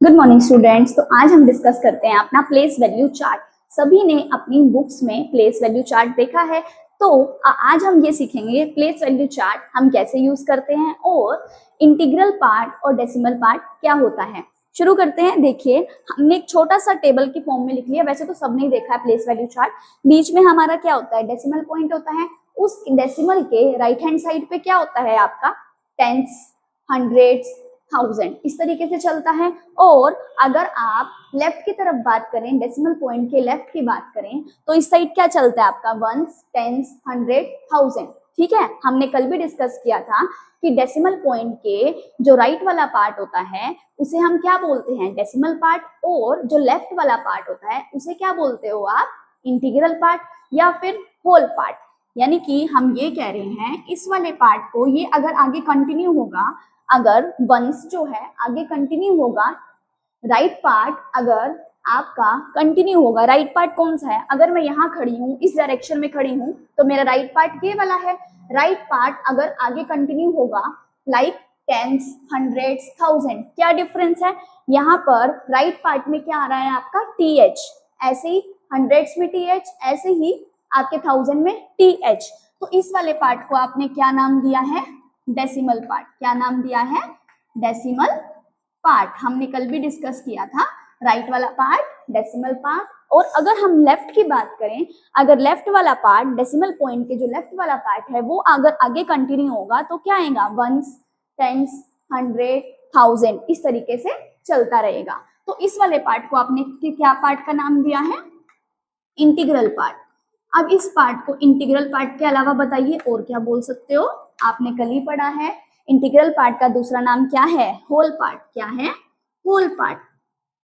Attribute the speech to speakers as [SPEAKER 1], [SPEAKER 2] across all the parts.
[SPEAKER 1] Good morning students. तो आज हम डिस्कस करते हैं अपना प्लेस वैल्यू चार्ट। सभी ने अपनी बुक्स में प्लेस वैल्यू चार्ट देखा है, तो आज हम ये सीखेंगे प्लेस वैल्यू चार्ट हम कैसे यूज करते हैं और इंटीग्रल पार्ट और डेसिमल पार्ट क्या होता है। शुरू करते हैं। देखिए, हमने एक छोटा सा टेबल की फॉर्म में लिख लिया। वैसे तो सबने ही देखा है प्लेस वैल्यू चार्ट। बीच में हमारा क्या होता है, डेसिमल पॉइंट होता है। उस डेसिमल के राइट हैंड साइड पे क्या होता है आपका, टेंस, हंड्रेड्स, थाउजेंड, इस तरीके से चलता है। और अगर आप लेफ्ट की तरफ बात करें, डेसिमल पॉइंट के लेफ्ट की बात करें, तो इस साइड क्या चलता है आपका, वंस, टेंस, हंड्रेड, थाउजेंड। ठीक है, हमने कल भी डिस्कस किया था कि डेसिमल पॉइंट के जो राइट वाला पार्ट होता है उसे हम क्या बोलते हैं, डेसिमल पार्ट, और जो लेफ्ट वाला पार्ट होता है उसे क्या बोलते हो आप, इंटीग्रल पार्ट या फिर होल पार्ट। यानी कि हम ये कह रहे हैं इस वाले पार्ट को, ये अगर आगे कंटिन्यू होगा, अगर वंस जो है आगे कंटिन्यू होगा, राइट पार्ट अगर आपका कंटिन्यू होगा, राइट पार्ट कौन सा है, अगर मैं यहाँ खड़ी हूँ, इस डायरेक्शन में खड़ी हूँ, तो मेरा राइट पार्ट ये वाला है। राइट पार्ट अगर आगे कंटिन्यू होगा, लाइक टेंस, हंड्रेड्स, थाउजेंड, क्या डिफरेंस है, यहाँ पर राइट पार्ट में क्या आ रहा है आपका, टी एच, ऐसे ही हंड्रेड्स में टी एच, ऐसे ही आपके थाउजेंड में टी एच। तो इस वाले पार्ट को आपने क्या नाम दिया है, डेसिमल पार्ट। क्या नाम दिया है, डेसिमल पार्ट। हमने कल भी डिस्कस किया था, राइट वाला पार्ट डेसिमल पार्ट। और अगर हम लेफ्ट की बात करें, अगर लेफ्ट वाला पार्ट, डेसिमल पॉइंट के जो लेफ्ट वाला पार्ट है वो अगर आगे कंटिन्यू होगा तो क्या आएगा, वंस, टेंस, हंड्रेड, थाउजेंड, इस तरीके से चलता रहेगा। तो इस वाले पार्ट को आपने क्या पार्ट का नाम दिया है, इंटीग्रल पार्ट। अब इस पार्ट को इंटीग्रल पार्ट के अलावा बताइए और क्या बोल सकते हो, आपने कल ही पढ़ा है इंटीग्रल पार्ट का दूसरा नाम क्या है, होल पार्ट। क्या है, होल पार्ट।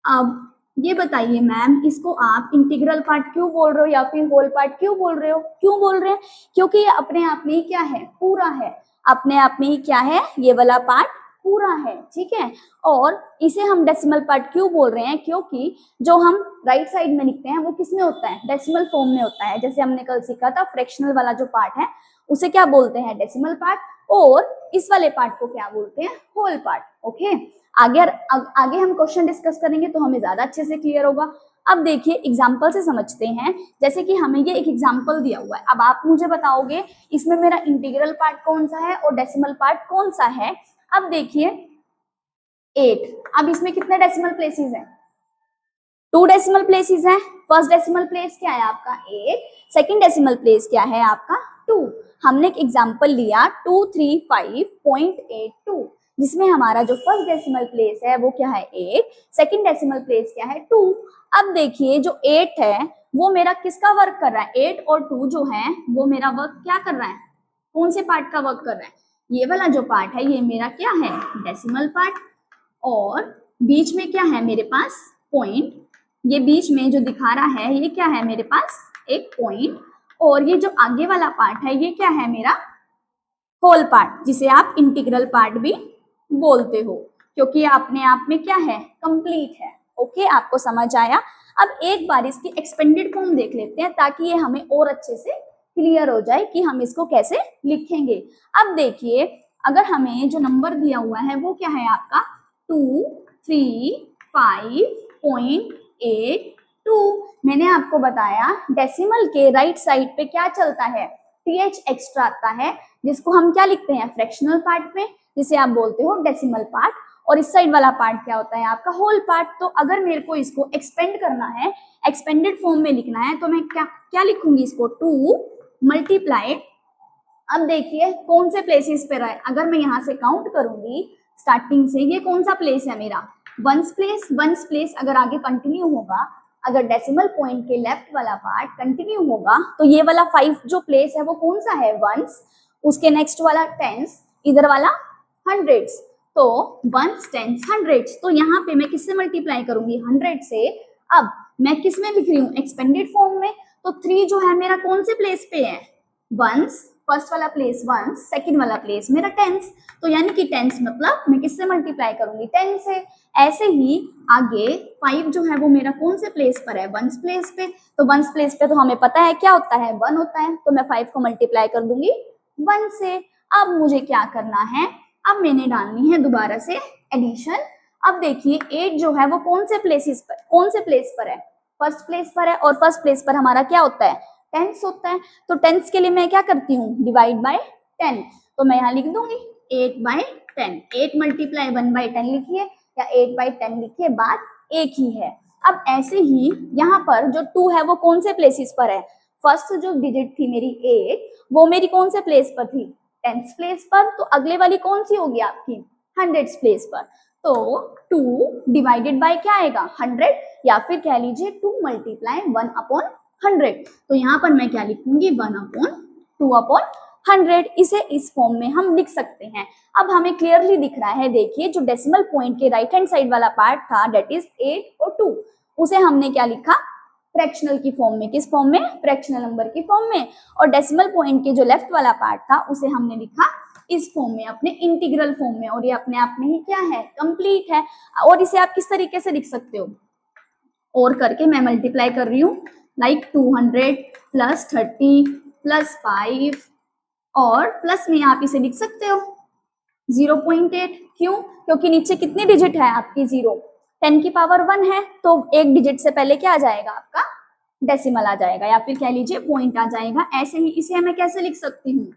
[SPEAKER 1] अब ये बताइए मैम, इसको आप इंटीग्रल पार्ट क्यों बोल रहे हो या फिर होल पार्ट क्यों बोल रहे हो, क्यों बोल रहे हैं, क्योंकि ये अपने आप में ही क्या है, पूरा है। अपने आप में ही क्या है, ये वाला पार्ट पूरा है। ठीक है, और इसे हम डेसिमल पार्ट क्यों बोल रहे हैं, क्योंकि जो हम राइट साइड में लिखते हैं वो किस में होता है, डेसिमल फॉर्म में होता है। जैसे हमने कल सीखा था, फ्रैक्शनल वाला जो पार्ट है उसे क्या बोलते हैं, डेसिमल पार्ट, और इस वाले पार्ट को क्या बोलते हैं, होल पार्ट। ओके, आगे हम क्वेश्चन डिस्कस करेंगे तो हमें ज्यादा अच्छे से क्लियर होगा। अब देखिए एग्जाम्पल से समझते हैं। जैसे कि हमें ये एक एग्जाम्पल दिया हुआ है, अब आप मुझे बताओगे इसमें मेरा इंटीग्रल पार्ट कौन सा है और डेसिमल पार्ट कौन सा है। अब देखिए 8, अब इसमें कितने डेसिमल प्लेसेस हैं, 2 डेसिमल प्लेसेस हैं। फर्स्ट डेसिमल प्लेस क्या है आपका 8, सेकंड डेसिमल प्लेस क्या है आपका 2। हमने एक एग्जांपल लिया 235.82, जिसमें हमारा जो फर्स्ट डेसिमल प्लेस है वो क्या है 8, सेकंड डेसिमल प्लेस क्या है 2। अब देखिए जो 8 है वो मेरा किसका वर्क कर रहा है, 8 और 2 जो है वो मेरा वर्क क्या कर रहा है, कौन से पार्ट का वर्क कर रहा है, ये वाला जो पार्ट है ये मेरा क्या है, डेसिमल पार्ट। और बीच में क्या है मेरे पास, पॉइंट, ये बीच में जो दिखा रहा है ये क्या है मेरे पास, एक पॉइंट। और ये जो आगे वाला पार्ट है ये क्या है मेरा, होल पार्ट, जिसे आप इंटीग्रल पार्ट भी बोलते हो, क्योंकि ये अपने आप में क्या है, कंप्लीट है। ओके, आपको समझ आया। अब एक बार इसकी एक्सपेंडेड फॉर्म देख लेते हैं ताकि ये हमें और अच्छे से क्लियर हो जाए कि हम इसको कैसे लिखेंगे। अब देखिए, अगर हमें जो नंबर दिया हुआ है वो क्या है आपका 235.82। मैंने आपको बताया डेसिमल के राइट साइड पे क्या चलता है, टीएच एक्स्ट्रा आता है, जिसको हम क्या लिखते हैं, फ्रैक्शनल पार्ट में, जिसे आप बोलते हो डेसिमल पार्ट। और इस साइड वाला पार्ट क्या होता है आपका, होल पार्ट। तो अगर मेरे को इसको एक्सपेंड करना है, एक्सपेंडेड फॉर्म में लिखना है, तो मैं क्या क्या लिखूंगी इसको, 2 मल्टीप्लाई। अब देखिए कौन से प्लेसेस पे रहा है, अगर मैं यहाँ से काउंट करूंगी स्टार्टिंग से, ये कौन सा प्लेस है मेरा, वंस प्लेस। वंस प्लेस अगर आगे कंटिन्यू होगा, अगर डेसिमल पॉइंट के लेफ्ट वाला पार्ट कंटिन्यू होगा, तो ये वाला 5 जो प्लेस है वो कौन सा है, वंस। उसके नेक्स्ट वाला टेंस, इधर वाला हंड्रेड्स। तो वंस, टेंस, हंड्रेड्स, तो यहाँ पे मैं किससे मल्टीप्लाई करूंगी, 100 से। अब मैं किस में लिख रही हूँ, एक्सपेंडेड फॉर्म में। तो 3 जो है मेरा कौन से प्लेस पे है, वंस, फर्स्ट वाला प्लेस वंस, सेकंड वाला प्लेस मेरा टेंस। तो यानी कि टेंस मतलब मैं किससे मल्टीप्लाई करूंगी, 10 से। ऐसे ही आगे 5 जो है वो मेरा कौन से प्लेस पर है, वंस प्लेस पे। तो वंस प्लेस पे तो हमें पता है क्या होता है, 1 होता है, तो मैं 5 को मल्टीप्लाई कर दूंगी 1 से। अब मुझे क्या करना है, अब मैंने डालनी है दोबारा से एडिशन। अब देखिए 8 जो है वो कौन से प्लेस पर है, फर्स्ट प्लेस पर है, और फर्स्ट प्लेस पर हमारा क्या होता है, टेंस होता है। तो टेंस के लिए मैं क्या करती हूँ, डिवाइड बाय 10। तो मैं यहाँ लिख दूंगी 8/10, 8 मल्टीप्लाई 1/10 लिखिए या 8/10 लिखिए, बात एक ही है। अब ऐसे ही यहाँ पर जो 2 है वो कौन से प्लेसेस पर है, फर्स्ट जो डिजिट थी मेरी 8 वो मेरी कौन से प्लेस पर थी, 10th प्लेस पर, तो अगले वाली कौन सी होगी आपकी 100th प्लेस पर। तो 2 डिवाइडेड बाय क्या आएगा 100, या फिर कह लीजिए 2 मल्टीप्लाई 1/100। तो यहाँ पर मैं क्या लिखूंगी 1/2/100, इसे इस फॉर्म में हम लिख सकते हैं। अब हमें क्लियरली दिख रहा है, देखिए जो डेसिमल पॉइंट के राइट हैंड साइड वाला पार्ट था दैट इज 8 और 2, उसे हमने क्या लिखा फ्रैक्शनल की फॉर्म में, किस फॉर्म में, फ्रैक्शनल नंबर की फॉर्म में। और डेसिमल पॉइंट के जो लेफ्ट वाला पार्ट था उसे हमने लिखा इस फॉर्म में, अपने इंटीग्रल फॉर्म में, और ये अपने आप में ही क्या है, कंप्लीट है। और इसे आप किस तरीके से लिख सकते हो, और करके मैं मल्टीप्लाई कर रही हूँ, लाइक 200 प्लस 30 प्लस 5, और प्लस में आप इसे लिख सकते हो 0.8। क्यों, क्योंकि नीचे कितनी डिजिट है आपकी 0, 10 की पावर 1 है, तो एक डिजिट से पहले क्या आ जाएगा आपका डेसिमल आ जाएगा, या फिर कह लीजिए पॉइंट आ जाएगा। ऐसे ही इसे मैं कैसे लिख सकती हूँ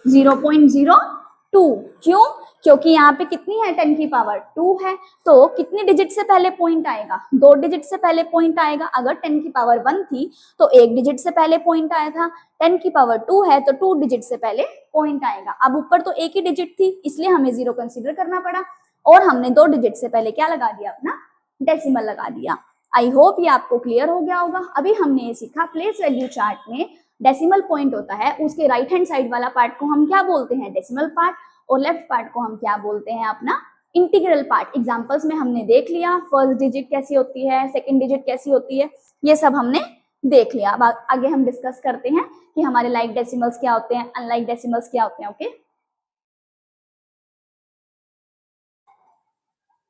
[SPEAKER 1] 0.02। क्यों, क्योंकि यहाँ पे कितनी है 10 की पावर 2 है, तो कितनी डिजिट से पहले पॉइंट आएगा, 2 डिजिट से पहले पॉइंट आएगा। अगर 10 की पावर 1 थी तो 1 डिजिट से पहले पॉइंट आया था, 10 की पावर 2 है तो 2 डिजिट से पहले पॉइंट आएगा। अब ऊपर तो एक ही डिजिट थी इसलिए हमें 0 कंसीडर करना पड़ा, और हमने 2 डिजिट से पहले क्या लगा दिया, अपना डेसिमल लगा दिया। आई होप ये आपको क्लियर हो गया होगा। अभी हमने ये सीखा प्लेस वैल्यू चार्ट में डेसिमल पॉइंट होता है, उसके राइट हैंड साइड वाला पार्ट को हम क्या बोलते हैं, डेसिमल पार्ट, और लेफ्ट पार्ट को हम क्या बोलते हैं, अपना इंटीग्रल पार्ट। एग्जांपल्स में हमने देख लिया फर्स्ट डिजिट कैसी होती है, सेकंड डिजिट कैसी होती है, ये सब हमने देख लिया। अब आगे हम डिस्कस करते हैं कि हमारे लाइक डेसिमल्स क्या होते हैं, अनलाइक डेसिमल्स क्या होते हैं। ओके,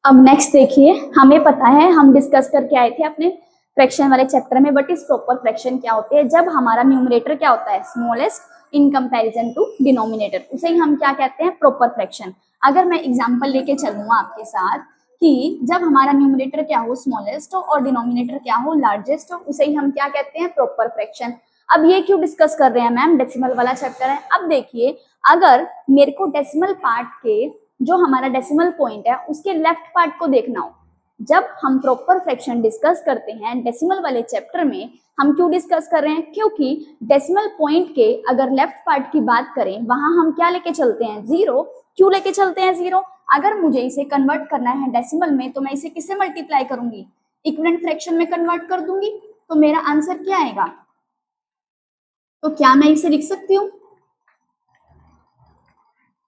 [SPEAKER 1] अब नेक्स्ट देखिए, हमें पता है हम डिस्कस करके आए थे अपने फ्रैक्शन वाले चैप्टर में, बट इस प्रॉपर फ्रैक्शन क्या होते हैं, जब हमारा न्यूमरेटर क्या होता है smallest in comparison to denominator, उसे ही हम क्या कहते हैं प्रॉपर फ्रैक्शन। अगर मैं एग्जांपल लेके चलूंगा आपके साथ कि जब हमारा न्यूमरेटर क्या हो स्मॉलेस्ट हो और डिनोमिनेटर क्या हो लार्जेस्ट हो, उसे ही हम क्या कहते हैं प्रॉपर फ्रैक्शन। अब ये क्यों डिस्कस कर रहे हैं मैम, डेसिमल वाला चैप्टर है। अब देखिए, अगर मेरे को डेसिमल पार्ट के जो हमारा डेसिमल पॉइंट है उसके लेफ्ट पार्ट को देखना हो, जब हम प्रॉपर फ्रैक्शन डिस्कस करते हैं डेसिमल वाले चैप्टर में, हम क्यों डिस्कस कर रहे हैं, क्योंकि डेसिमल पॉइंट के अगर लेफ्ट पार्ट की बात करें वहां हम क्या लेके चलते हैं 0। क्यों लेके चलते हैं 0, अगर मुझे इसे कन्वर्ट करना है डेसिमल में तो मैं इसे किससे मल्टीप्लाई करूंगी, इक्विवेलेंट फ्रैक्शन में कन्वर्ट कर दूंगी, तो मेरा आंसर क्या आएगा। तो क्या मैं इसे लिख सकती हूँ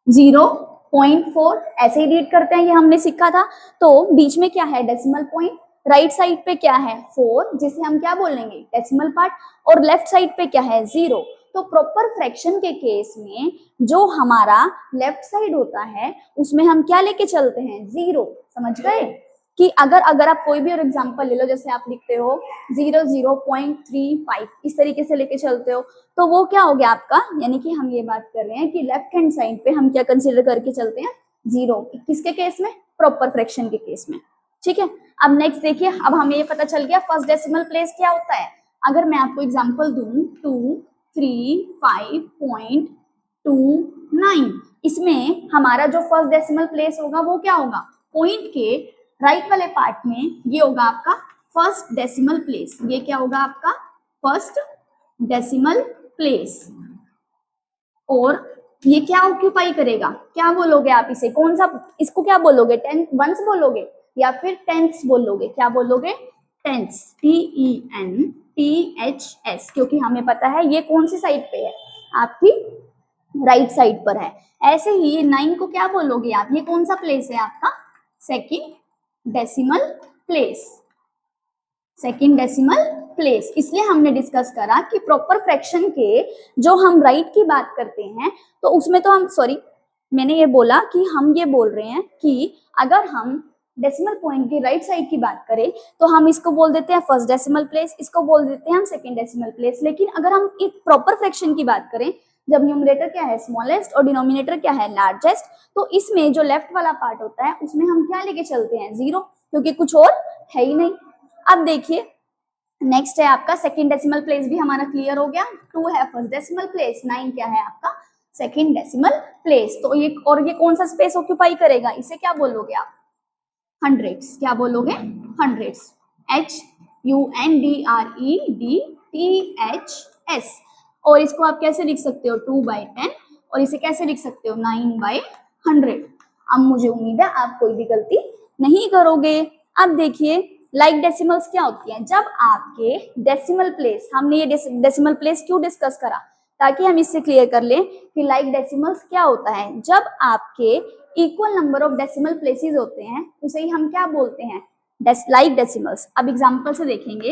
[SPEAKER 1] 0.4, ऐसे ही रीड करते हैं, ये हमने सीखा था। तो बीच में क्या है डेसिमल पॉइंट, राइट साइड पे क्या है 4 जिसे हम क्या बोलेंगे डेसिमल पार्ट, और लेफ्ट साइड पे क्या है 0। तो प्रॉपर फ्रैक्शन के केस में जो हमारा लेफ्ट साइड होता है उसमें हम क्या लेके चलते हैं 0। समझ गए कि अगर आप कोई भी और एग्जांपल ले लो, जैसे आप लिखते हो 0.35 इस तरीके से लेके चलते हो, तो वो क्या हो गया आपका, यानी कि हम ये बात कर रहे हैं कि लेफ्ट हैंड साइड पे हम क्या कंसीडर करके चलते हैं 0, किसके केस में, प्रॉपर फ्रैक्शन के केस में। ठीक है, अब नेक्स्ट देखिए, अब हमें ये पता चल गया फर्स्ट डेसिमल प्लेस क्या होता है। अगर मैं आपको एग्जांपल दूं 235.29, इसमें हमारा जो फर्स्ट डेसिमल प्लेस होगा वो क्या होगा, पॉइंट के राइट वाले पार्ट में ये होगा आपका फर्स्ट डेसिमल प्लेस, ये क्या होगा आपका फर्स्ट डेसिमल प्लेस, और ये क्या ऑक्यूपाई करेगा, क्या बोलोगे आप इसे, कौन सा, इसको क्या बोलोगे, वंस बोलोगे या फिर टेंथ्स बोलोगे, क्या बोलोगे टेंथ्स, TENTHS, क्योंकि हमें पता है ये कौन सी साइड पे है, आपकी राइट साइड पर है। ऐसे ही ये 9 को क्या बोलोगे आप, ये कौन सा प्लेस है आपका second decimal place, second decimal place. इसलिए हमने डिस्कस करा कि प्रॉपर फ्रैक्शन के जो हम राइट की बात करते हैं तो उसमें तो हम मैंने ये बोला कि हम ये बोल रहे हैं कि अगर हम डेसिमल पॉइंट की राइट साइड की बात करें तो हम इसको बोल देते हैं फर्स्ट डेसिमल प्लेस, इसको बोल देते हैं हम सेकंड डेसिमल प्लेस। लेकिन अगर हम एक प्रॉपर फ्रैक्शन की बात करें जब न्यूमरेटर क्या है स्मॉलेस्ट और डिनोमिनेटर क्या है लार्जेस्ट, तो इसमें जो लेफ्ट वाला पार्ट होता है उसमें हम क्या लेके चलते हैं 0, क्योंकि कुछ और है ही नहीं। अब देखिए नेक्स्ट है आपका सेकंड डेसिमल प्लेस, भी हमारा क्लियर हो गया। 2 है फर्स्ट डेसिमल प्लेस, 9 क्या है आपका सेकंड डेसिमल प्लेस। तो ये और ये कौन सा स्पेस ऑक्यूपाई करेगा, इसे क्या बोलोगे आप हंड्रेड्स, क्या बोलोगे हंड्रेड्स, HUNDREDTHS। और इसको आप कैसे लिख सकते हो 2/10, और इसे कैसे लिख सकते हो 9/100। अब मुझे उम्मीद है आप कोई भी गलती नहीं करोगे। अब देखिए लाइक डेसिमल्स क्या होती हैं, जब आपके डेसिमल प्लेस, हमने ये डेसिमल प्लेस क्यों डिस्कस करा, ताकि हम इससे क्लियर कर लें कि लाइक डेसिमल्स क्या होता है। जब आपके equal number of decimal places होते हैं उसे ही हम क्या बोलते हैं लाइक डेसिमल्स। अब एग्जांपल से देखेंगे।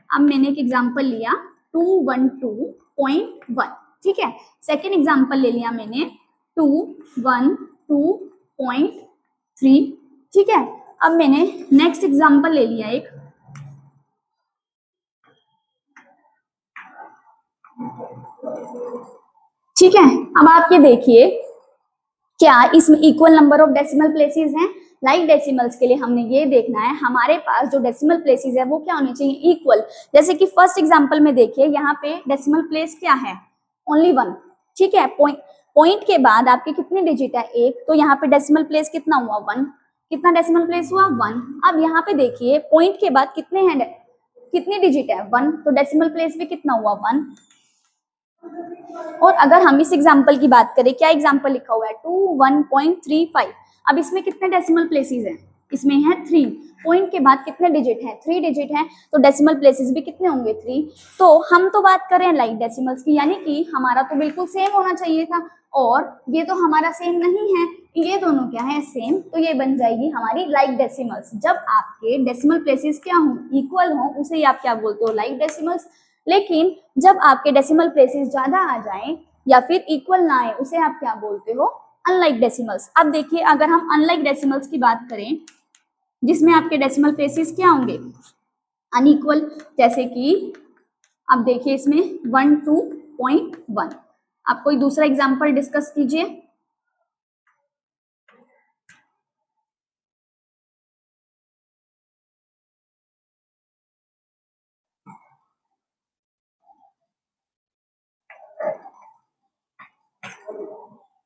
[SPEAKER 1] अब मैंने एक एग्जांपल लिया 212.1, ठीक है। सेकंड एग्जांपल ले लिया मैंने 212.3, ठीक है। अब मैंने नेक्स्ट एग्जांपल ले लिया एक ठीक है। अब आप ये देखिए क्या इसमें equal number of decimal places हैं। लाइक डेसिमल्स के लिए हमने ये देखना है हमारे पास जो डेसिमल प्लेसेस है वो क्या होने चाहिए इक्वल। जैसे कि फर्स्ट एग्जांपल में देखिए यहाँ पे डेसिमल प्लेस क्या है ओनली 1, ठीक है। पॉइंट के बाद आपके कितने डिजिट है 1, तो यहाँ पे डेसिमल प्लेस कितना हुआ 1, कितना डेसिमल प्लेस हुआ 1। अब यहाँ पे देखिए पॉइंट के बाद कितने हैं, कितने डिजिट है 1, तो डेसिमल प्लेस भी कितना हुआ 1। और अगर हम इस एग्जांपल की बात करें, क्या एग्जांपल लिखा हुआ है 21.35। अब इसमें कितने डेसिमल प्लेसेस हैं, इसमें है 3। पॉइंट के बाद कितने डिजिट हैं 3 डिजिट हैं, तो डेसिमल प्लेसेस भी कितने होंगे 3। तो हम तो बात कर रहे हैं लाइक डेसिमल्स की, यानी कि हमारा तो बिल्कुल सेम होना चाहिए था, और ये तो हमारा सेम नहीं है, ये दोनों क्या है सेम, तो ये बन जाएगी हमारी लाइक डेसिमल्स। जब आपके डेसिमल प्लेसेस क्या हो इक्वल हो उसे ही आप क्या बोलते हो लाइक डेसिमल्स। लेकिन जब आपके डेसिमल प्लेसेस ज्यादा आ जाएं या फिर इक्वल ना आए उसे आप क्या बोलते हो अनलाइक डेसिमल्स। अब देखिए अगर हम अनलाइक डेसिमल्स की बात करें जिसमें आपके डेसिमल प्लेसेस क्या होंगे अनइक्वल, जैसे कि अब देखिए इसमें 12.1। आप कोई दूसरा एग्जांपल डिस्कस कीजिए।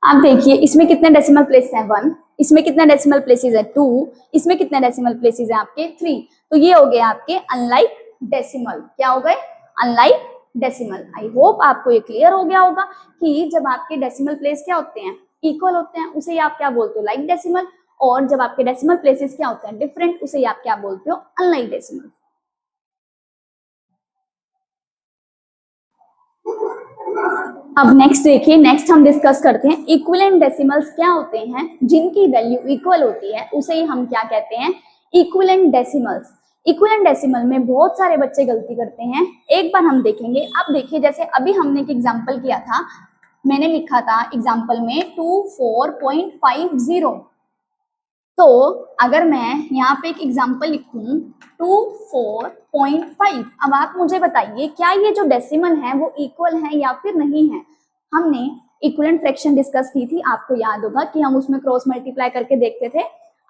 [SPEAKER 1] आप देखिए इसमें कितने डेसिमल प्लेस हैं 1, इसमें कितने डेसिमल प्लेसेस है 2, इसमें कितने डेसिमल प्लेसेस हैं आपके 3। तो ये हो गए आपके अनलाइक डेसिमल। क्या हो गए अनलाइक डेसिमल। आई होप आपको ये क्लियर हो गया होगा कि जब आपके डेसिमल प्लेस क्या होते हैं इक्वल होते हैं उसे आप क्या बोलते हो लाइक डेसिमल, और जब आपके डेसिमल प्लेसेस क्या होते हैं डिफरेंट उसे आप क्या बोलते हो अनलाइक डेसिमल। अब नेक्स्ट देखिए, नेक्स्ट हम डिस्कस करते हैं इक्विवेलेंट डेसिमल्स क्या होते हैं, जिनकी वैल्यू इक्वल होती है उसे ही हम क्या कहते हैं इक्विवेलेंट डेसिमल्स। इक्विवेलेंट डेसिमल में बहुत सारे बच्चे गलती करते हैं, एक बार हम देखेंगे। अब देखिए जैसे अभी हमने एक एग्जांपल किया था, मैंने लिखा था एग्जांपल में 24.50। तो अगर मैं यहाँ पे एक एग्जांपल लिखूं 24.5, अब आप मुझे बताइए क्या ये जो डेसिमल है वो इक्वल है या फिर नहीं है। हमने इक्विवेलेंट फ्रैक्शन डिस्कस की थी, आपको याद होगा कि हम उसमें क्रॉस मल्टीप्लाई करके देखते थे।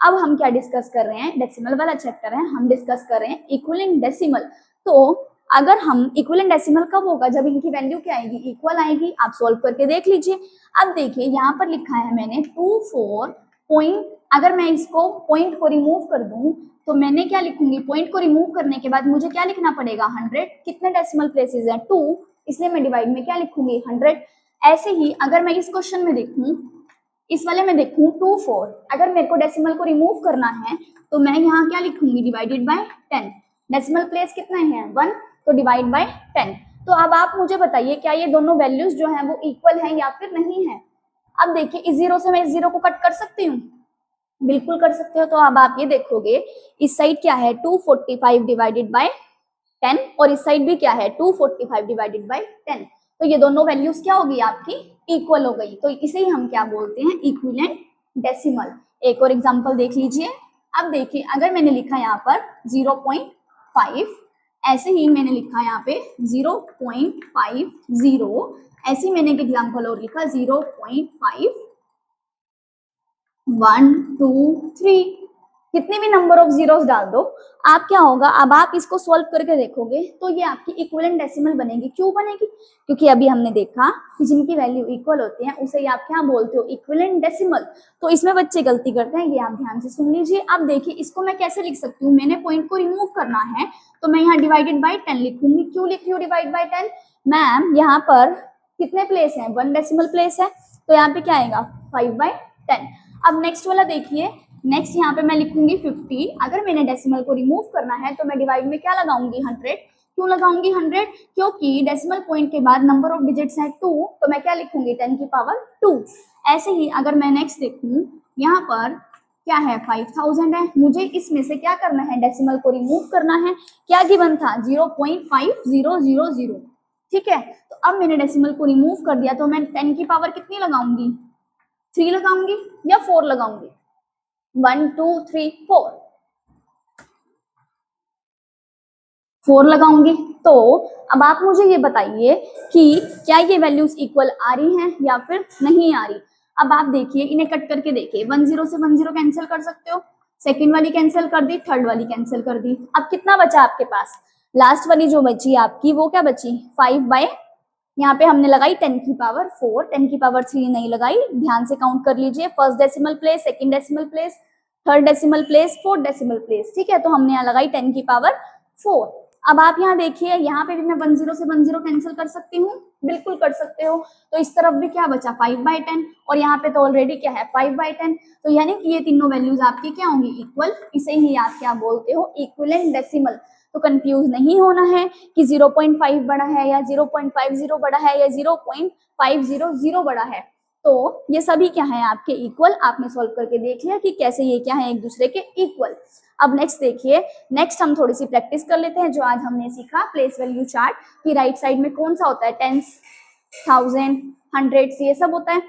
[SPEAKER 1] अब हम क्या डिस्कस कर रहे हैं डेसिमल वाला चैप्टर है, हम डिस्कस कर रहे हैं इक्विवेलेंट डेसिमल। तो अगर हम इक्विवेलेंट डेसिमल कब होगा जब इनकी वैल्यू क्या आएगी इक्वल आएगी। आप सॉल्व करके देख लीजिए। अब देखिए यहाँ पर लिखा है मैंने 24 पॉइंट, अगर मैं इसको पॉइंट को रिमूव कर दूं तो मैंने क्या लिखूंगी पॉइंट को रिमूव करने के बाद मुझे क्या लिखना पड़ेगा 100। कितने डेसिमल प्लेसेस हैं 2, इसलिए मैं डिवाइड में क्या लिखूंगी 100। ऐसे ही अगर मैं इस क्वेश्चन में देखूं, इस वाले में देखूं 24, अगर मेरे को डेसिमल को रिमूव करना है तो मैं यहाँ क्या लिखूंगी डिवाइडेड बाय 10। डेसिमल प्लेस कितना है 1, तो डिवाइड बाय 10। तो अब आप मुझे बताइए क्या ये दोनों वैल्यूज जो हैं वो इक्वल हैं या फिर नहीं है। अब देखिए इस जीरो से मैं इस जीरो को कट कर सकती हूँ, बिल्कुल कर सकते हो। तो अब आप ये देखोगे इस साइड क्या है 245 डिवाइडेड बाय 10 और इस साइड भी क्या है 245 डिवाइडेड बाय 10। तो ये दोनों वैल्यूज क्या होगी आपकी इक्वल हो गई। तो इसे ही हम क्या बोलते हैं इक्विवेलेंट डेसिमल। एक और एग्जांपल देख लीजिए। अब देखिए अगर मैंने लिखा यहाँ पर 0.5, ऐसे ही मैंने लिखा यहाँ पे 0.50, ऐसे ही मैंने एक एग्जाम्पल और लिखा 0.5 1 2 3, कितने भी नंबर ऑफ जीरोस डाल दो, आप क्या होगा, अब आप इसको सॉल्व करके देखोगे तो ये आपकी इक्विवेलेंट डेसिमल बनेगी। क्यों बनेगी? क्योंकि अभी हमने देखा कि जिनकी वैल्यू इक्वल होती है उसे ही आप क्या बोलते हो, इक्विवेलेंट डेसिमल। तो इसमें बच्चे गलती करते हैं, ये आप ध्यान से सुन लीजिए। अब देखिए इसको मैं कैसे लिख सकती हूँ, मैंने पॉइंट को रिमूव करना है तो मैं यहाँ डिवाइडेड बाई 10 लिखूंगी। क्यों लिख रही हूँ डिवाइड बाई 10? मैम यहाँ पर कितने प्लेस है, 1 डेसिमल प्लेस है, तो यहाँ पे क्या आएगा 5/10। अब नेक्स्ट वाला देखिए, नेक्स्ट यहाँ पे मैं लिखूंगी 50। अगर मैंने डेसिमल को रिमूव करना है तो मैं डिवाइड में क्या लगाऊंगी 100। क्यों लगाऊंगी 100? क्योंकि डेसिमल पॉइंट के बाद नंबर ऑफ डिजिट्स है 2, तो मैं क्या लिखूंगी 10 की पावर 2। ऐसे ही अगर मैं नेक्स्ट देखूं, यहाँ पर क्या है 5000 है, मुझे इसमें से क्या करना है, डेसिमल को रिमूव करना है। क्या गिवन था 0.5000, ठीक है। तो अब मैंने डेसिमल को रिमूव कर दिया तो मैं 10 की पावर कितनी लगाऊंगी, 3 लगाऊंगी या 4 लगाऊंगी, 1 2 3 4 लगाऊंगी। तो अब आप मुझे ये बताइए कि क्या ये वैल्यूज इक्वल आ रही हैं या फिर नहीं आ रही। अब आप देखिए, इन्हें कट करके देखिए, 10 से 10 कैंसिल कर सकते हो, सेकंड वाली कैंसिल कर दी, थर्ड वाली कैंसिल कर दी। अब कितना बचा आपके पास, लास्ट वाली जो बची आपकी वो क्या बची 5 यहाँ पे हमने लगाई 10 की पावर 4, 10 की पावर 3 नहीं लगाई, ध्यान से काउंट कर लीजिए, first decimal place, second decimal place, third decimal place, fourth decimal place, ठीक है। तो हमने यहाँ लगाई 10 की पावर 4। अब आप यहाँ देखिए, यहाँ पे भी मैं 10 से 10 कैंसिल कर सकती हूँ, बिल्कुल कर सकते हो। तो इस तरफ भी क्या बचा 5/10, और यहाँ पे तो ऑलरेडी क्या है 5/10। तो यानी कि ये तीनों वैल्यूज आपकी क्या होंगी, इक्वल। इसे ही आप क्या बोलते हो, इक्विवेलेंट डेसिमल। तो कंफ्यूज नहीं होना है कि 0.5 बड़ा है या 0.50 बड़ा है या 0.500 बड़ा है। तो ये सभी क्या है आपके इक्वल। आपने सॉल्व करके देख लिया कि कैसे ये क्या है एक दूसरे के इक्वल। अब नेक्स्ट देखिए, नेक्स्ट हम थोड़ी सी प्रैक्टिस कर लेते हैं जो आज हमने सीखा प्लेस वैल्यू चार्ट की। राइट साइड में कौन सा होता है, टेंस, थाउजेंड, हंड्रेड्स, ये सब होता है।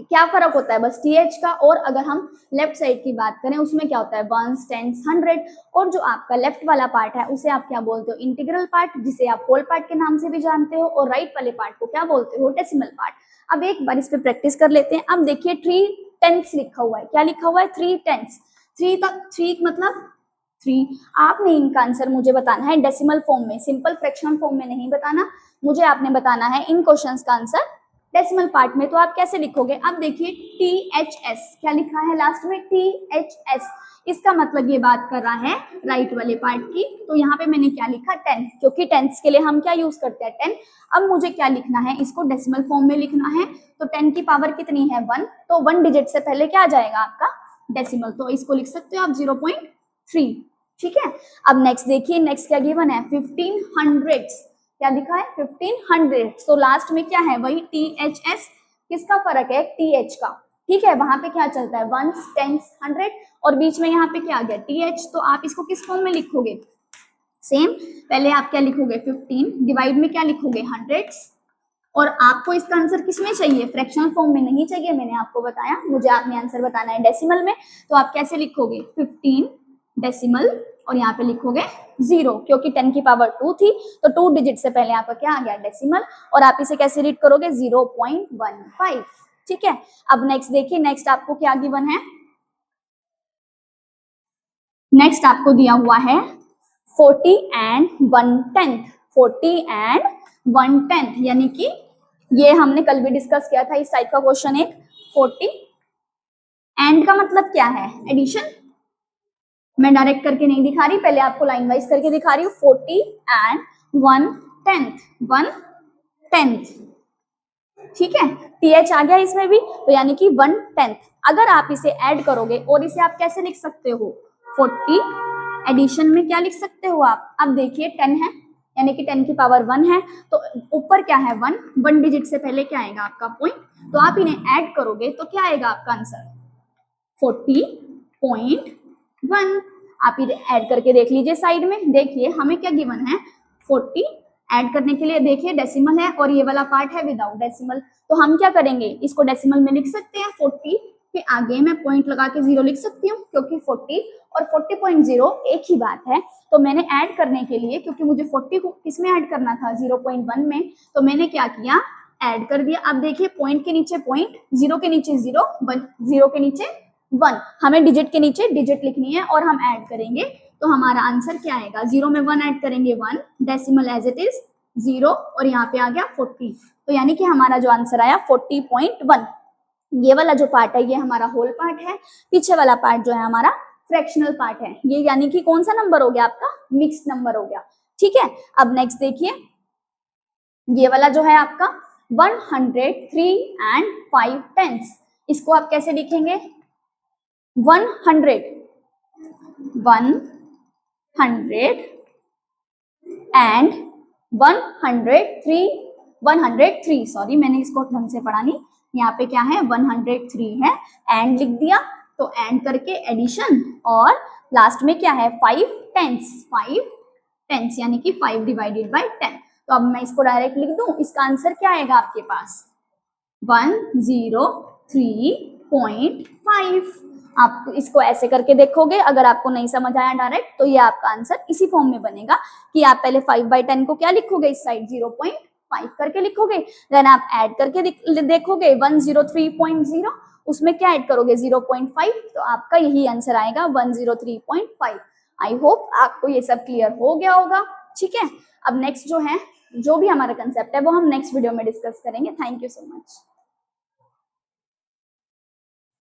[SPEAKER 1] क्या फर्क होता है बस टीएच का। और अगर हम लेफ्ट साइड की बात करें उसमें क्या होता है वंस, टेंस, हंड्रेड। और जो आपका लेफ्ट वाला पार्ट है उसे आप क्या बोलते हो, इंटीग्रल पार्ट, जिसे आप होल पार्ट के नाम से भी जानते हो। और राइट वाले पार्ट को क्या बोलते हो, डेसिमल पार्ट। अब एक बार इस पे प्रैक्टिस कर लेते हैं। अब देखिए 3/10 लिखा हुआ है, क्या लिखा हुआ है 3/10। 3 तक 3 मतलब 3। आपने इनका आंसर मुझे बताना है डेसिमल फॉर्म में, सिंपल फ्रैक्शनल फॉर्म में नहीं बताना मुझे, आपने बताना है इन क्वेश्चंस का आंसर डेसिमल पार्ट में। तो आप कैसे लिखोगे, अब देखिए THS, क्या लिखा है लास्ट में THS। इसका मतलब ये बात कर रहा है राइट वाले पार्ट की। तो यहाँ पे मैंने क्या लिखा 10, क्योंकि टेंस के लिए हम क्या यूज करते हैं 10। अब मुझे क्या लिखना है, इसको डेसिमल फॉर्म में लिखना है। तो 10 की पावर कितनी है 1, तो 1 डिजिट से पहले क्या आ जाएगा आपका डेसिमल। तो इसको लिख सकते हो आप 0.3, ठीक है। अब नेक्स्ट देखिए, नेक्स्ट क्या गिवन है 1500, क्या दिखा है 1500। तो लास्ट में क्या है वही THS, किसका फर्क है TH का, ठीक है। वहां पे क्या चलता है वंस, टेंस, हंड्रेड, और बीच में यहाँ पे क्या आ गया TH। तो आप इसको किस फॉर्म में लिखोगे, सेम, पहले आप क्या लिखोगे 15, डिवाइड में क्या लिखोगे हंड्रेड्स। और आपको इसका आंसर किसमें चाहिए, फ्रैक्शनल फॉर्म में नहीं चाहिए, मैंने आपको बताया, मुझे आपने आंसर बताना है डेसिमल में। तो आप कैसे लिखोगे 15 डेसिमल, और यहाँ पे लिखोगे 0, क्योंकि 10 की पावर 2 थी तो 2 डिजिट से पहले आपका क्या आ गया डेसिमल। और आप इसे कैसे रीड करोगे 0.15, ठीक है। अब नेक्स्ट देखिए, नेक्स्ट आपको क्या गिवन है, नेक्स्ट आपको दिया हुआ है 40 and 1/10, 40 and 1/10, यानी कि ये हमने कल भी डिस्कस किया था इस टाइप का क्वेश्चन एक। 40 एंड का मतलब क्या है, एडिशन। मैं डायरेक्ट करके नहीं दिखा रही, पहले आपको लाइन वाइज करके दिखा रही हूँ। 40 and 1/10, 1/10, ठीक है। TH आ गया इसमें भी, तो यानी कि 1/10। अगर आप इसे ऐड करोगे, और इसे आप कैसे लिख सकते हो 40 एडिशन में क्या लिख सकते हो आप। अब देखिए 10 है, यानी कि 10 की पावर 1 है, तो ऊपर क्या है 1 डिजिट से पहले क्या आएगा आपका पॉइंट। तो आप इन्हें ऐड करोगे तो क्या आएगा आपका आंसर 40.1। आप इसे ऐड करके देख लीजिए साइड में, देखिए हमें क्या गिवन है 40। ऐड करने के लिए देखिए डेसिमल है और ये वाला पार्ट है विदाउट डेसिमल। तो हम क्या करेंगे, इसको डेसिमल में लिख सकते हैं। 40 के आगे मैं पॉइंट लगा के 0 लिख सकती हूँ, क्योंकि 40 और 40.0 एक ही बात है। तो मैंने ऐड करने के लिए, क्योंकि मुझे 40 को किसमें ऐड करना था 0.1 में, तो मैंने क्या किया ऐड कर दिया। अब देखिए पॉइंट के नीचे पॉइंट, जीरो के नीचे जीरो, जीरो के नीचे 1, हमें डिजिट के नीचे डिजिट लिखनी है और हम ऐड करेंगे तो हमारा आंसर क्या आएगा, 0 में 1 ऐड करेंगे 1, डेसिमल एज इट इज 0 और यहाँ पे आ गया 40। तो यानी कि हमारा जो आंसर आया 40.1। ये वाला जो पार्ट है ये हमारा होल पार्ट है, पीछे वाला पार्ट जो है हमारा फ्रैक्शनल पार्ट है। ये यानी कि कौन सा नंबर हो गया आपका, मिक्स्ड नंबर हो गया। ठीक है, अब नेक्स्ट देखिए, ये वाला जो है आपका 103 and 5 tenths, इसको आप कैसे लिखेंगे, 100 and 103 सॉरी मैंने इसको ढंग से पढ़ा नहीं, यहाँ पे क्या है 103 है, एंड लिख दिया, तो एंड करके एडिशन और लास्ट में क्या है 5 टेंथ्स यानी कि 5 डिवाइडेड बाय 10। तो अब मैं इसको डायरेक्ट लिख दूं, इसका आंसर क्या आएगा आपके पास 103.5। आप इसको ऐसे करके देखोगे, अगर आपको नहीं समझ आया डायरेक्ट तो ये आपका आंसर इसी फॉर्म में बनेगा कि आप पहले 5/10 को क्या लिखोगे, इस साइड 0.5 करके लिखोगे, देन आप ऐड करके देखोगे 103.0, उसमें क्या ऐड करोगे 0.5, तो आपका यही आंसर आएगा 103.5। आई होप आपको ये सब क्लियर हो गया होगा। ठीक है, अब नेक्स्ट जो है, जो भी हमारा कंसेप्ट है वो हम नेक्स्ट वीडियो में डिस्कस करेंगे। Thank you so much.